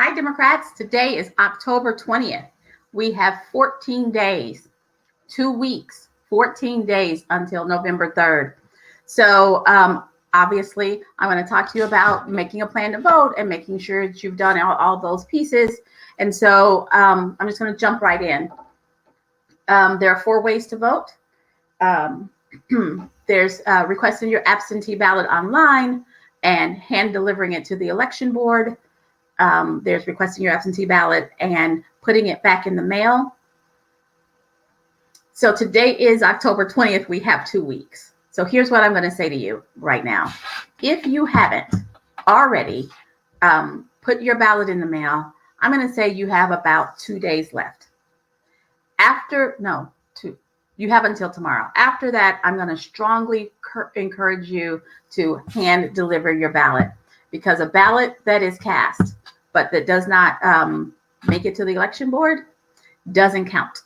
Hi, Democrats. Today is October 20th. We have 14 days, 2 weeks, 14 days until November 3rd. So obviously, I'm going to talk to you about making a plan to vote and making sure that you've done all those pieces. And so I'm just going to jump right in. There are 4 ways to vote. There's requesting your absentee ballot online and hand delivering it to the election board. There's requesting your absentee ballot and putting it back in the mail. So today is October 20th. We have 2 weeks. So here's what I'm going to say to you right now. If you haven't already put your ballot in the mail, I'm going to say you have about 2 days left. You have until tomorrow. After that, I'm going to strongly encourage you to hand deliver your ballot, because a ballot that is cast but that does not make it to the election board doesn't count.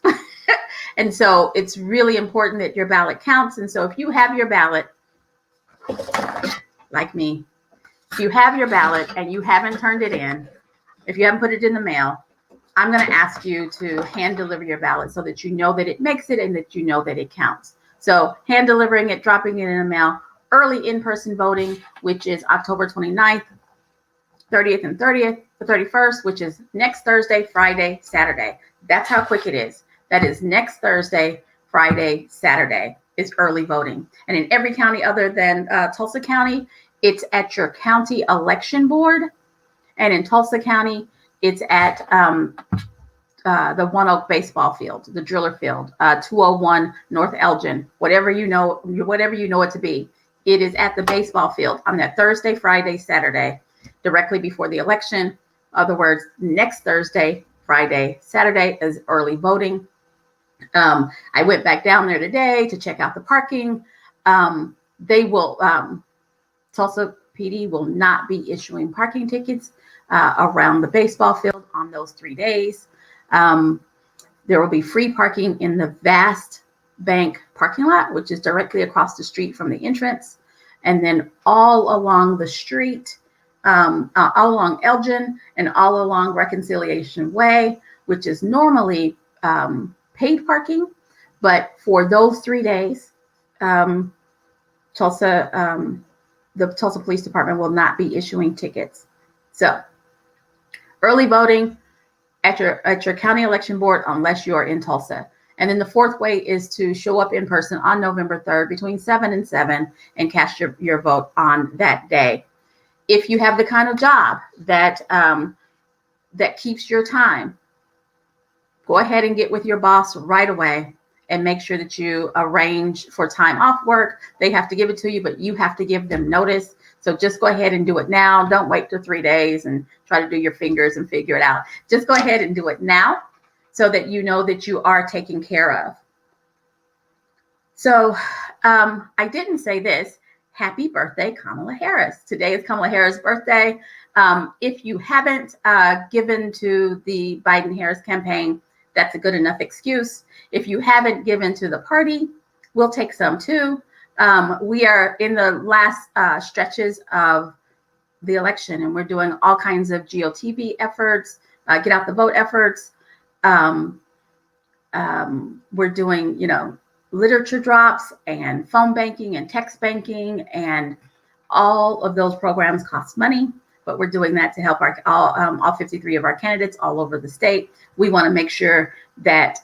And so it's really important that your ballot counts. And so if you have your ballot, like me, if you have your ballot and you haven't turned it in, if you haven't put it in the mail, I'm going to ask you to hand deliver your ballot so that you know that it makes it and that you know that it counts. So hand delivering it, dropping it in the mail, early in-person voting, which is October 29th, 30th and 31st, which is next Thursday, Friday, Saturday. That's how quick it is. That is next Thursday, Friday, Saturday is early voting. And in every county other than Tulsa County, it's at your county election board. And in Tulsa County, it's at the One Oak baseball field, the Driller Field, 201 North Elgin, whatever you know it to be. It is at the baseball field on that Thursday, Friday, Saturday, directly before the election. In other words, next Thursday, Friday, Saturday is early voting. I went back down there today to check out the parking. They will, Tulsa PD will not be issuing parking tickets around the baseball field on those 3 days. There will be free parking in the Vast Bank parking lot, which is directly across the street from the entrance. And then all along the street, all along Elgin and all along Reconciliation Way, which is normally paid parking. But for those 3 days, the Tulsa Police Department will not be issuing tickets. So early voting at your county election board unless you're in Tulsa. And then the 4th way is to show up in person on November 3rd between 7 and 7 and cast your vote on that day. If you have the kind of job that keeps your time, go ahead and get with your boss right away and make sure that you arrange for time off work. They have to give it to you, but you have to give them notice. So just go ahead and do it now. Don't wait till 3 days and try to do your fingers and figure it out. Just go ahead and do it now so that you know that you are taken care of. So I didn't say this. Happy birthday, Kamala Harris. Today is Kamala Harris' birthday. If you haven't given to the Biden-Harris campaign, that's a good enough excuse. If you haven't given to the party, we'll take some too. We are in the last stretches of the election, and we're doing all kinds of GOTV efforts, get out the vote efforts. We're doing, literature drops and phone banking and text banking, and all of those programs cost money, but we're doing that to help all 53 of our candidates all over the state. We want to make sure that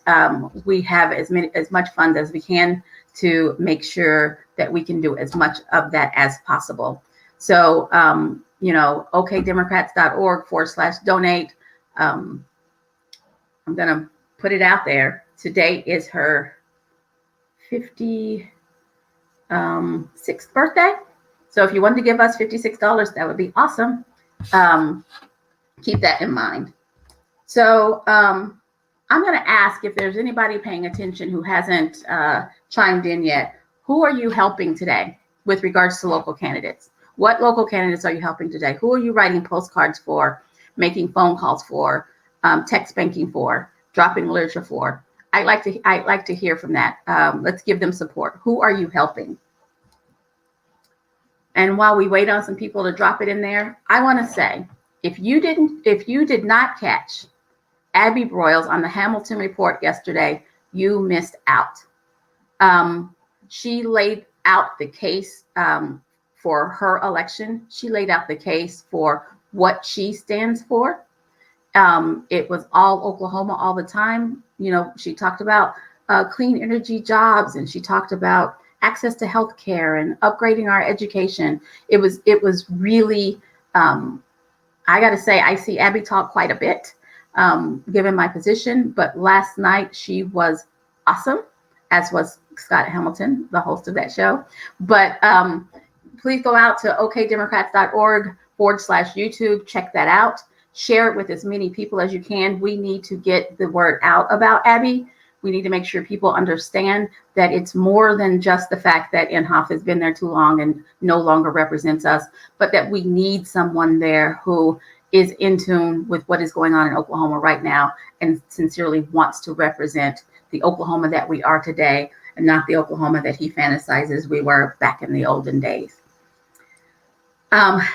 we have as much funds as we can to make sure that we can do as much of that as possible. So, okdemocrats.org/donate. I'm going to put it out there. Today is her 56th birthday. So if you wanted to give us $56, that would be awesome. Keep that in mind. So I'm going to ask if there's anybody paying attention who hasn't chimed in yet. Who are you helping today with regards to local candidates? What local candidates are you helping today? Who are you writing postcards for, making phone calls for, text banking for, dropping literature for? I'd like to hear from that. Let's give them support. Who are you helping? And while we wait on some people to drop it in there, I want to say If you did not catch Abby Broyles on the Hamilton Report yesterday, you missed out. She laid out the case for her election. She laid out the case for what she stands for. It was all Oklahoma all the time. She talked about clean energy jobs, and she talked about access to health care and upgrading our education. It was really, I got to say, I see Abby talk quite a bit, given my position. But last night she was awesome, as was Scott Hamilton, the host of that show. But please go out to okdemocrats.org/YouTube. Check that out. Share it with as many people as you can. We need to get the word out about Abby. We need to make sure people understand that it's more than just the fact that Inhofe has been there too long and no longer represents us, but that we need someone there who is in tune with what is going on in Oklahoma right now and sincerely wants to represent the Oklahoma that we are today and not the Oklahoma that he fantasizes we were back in the olden days.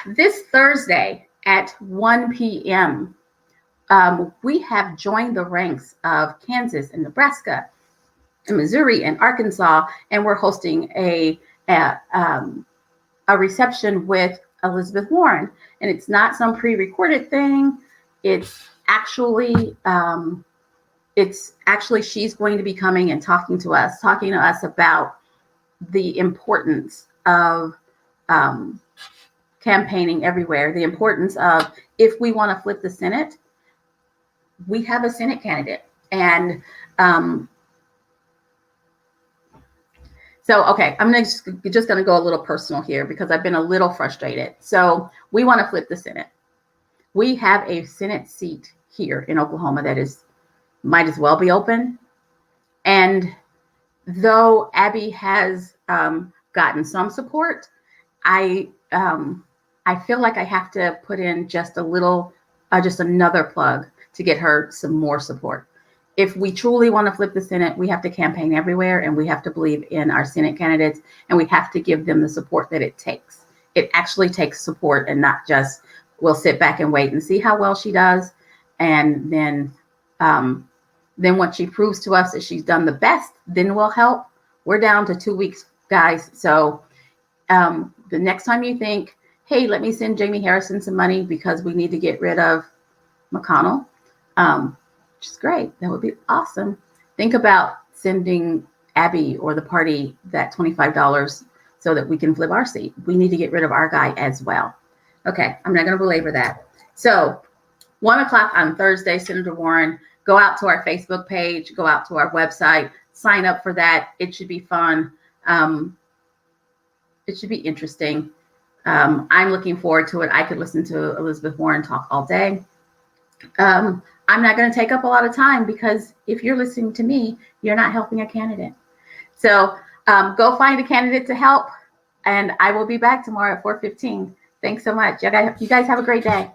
This Thursday at 1 p.m., we have joined the ranks of Kansas and Nebraska and Missouri and Arkansas, and we're hosting a reception with Elizabeth Warren. And it's not some pre-recorded thing. It's actually she's going to be coming and talking to us about the importance of campaigning everywhere, the importance of, if we want to flip the Senate, we have a Senate candidate. And so, okay, I'm just going to go a little personal here because I've been a little frustrated. So we want to flip the Senate. We have a Senate seat here in Oklahoma that might as well be open. And though Abby has gotten some support, I feel like I have to put in just another plug to get her some more support. If we truly want to flip the Senate, we have to campaign everywhere, and we have to believe in our Senate candidates, and we have to give them the support that it takes. It actually takes support, and not just we'll sit back and wait and see how well she does. And then once she proves to us that she's done the best, then we'll help. We're down to 2 weeks, guys. So the next time you think, hey, let me send Jamie Harrison some money because we need to get rid of McConnell, which is great. That would be awesome. Think about sending Abby or the party that $25 so that we can flip our seat. We need to get rid of our guy as well. Okay, I'm not going to belabor that. So 1 o'clock on Thursday, Senator Warren, go out to our Facebook page, go out to our website, sign up for that. It should be fun. It should be interesting. I'm looking forward to it. I could listen to Elizabeth Warren talk all day. I'm not going to take up a lot of time because if you're listening to me, you're not helping a candidate. So go find a candidate to help, and I will be back tomorrow at 4:15. Thanks so much. You guys have a great day.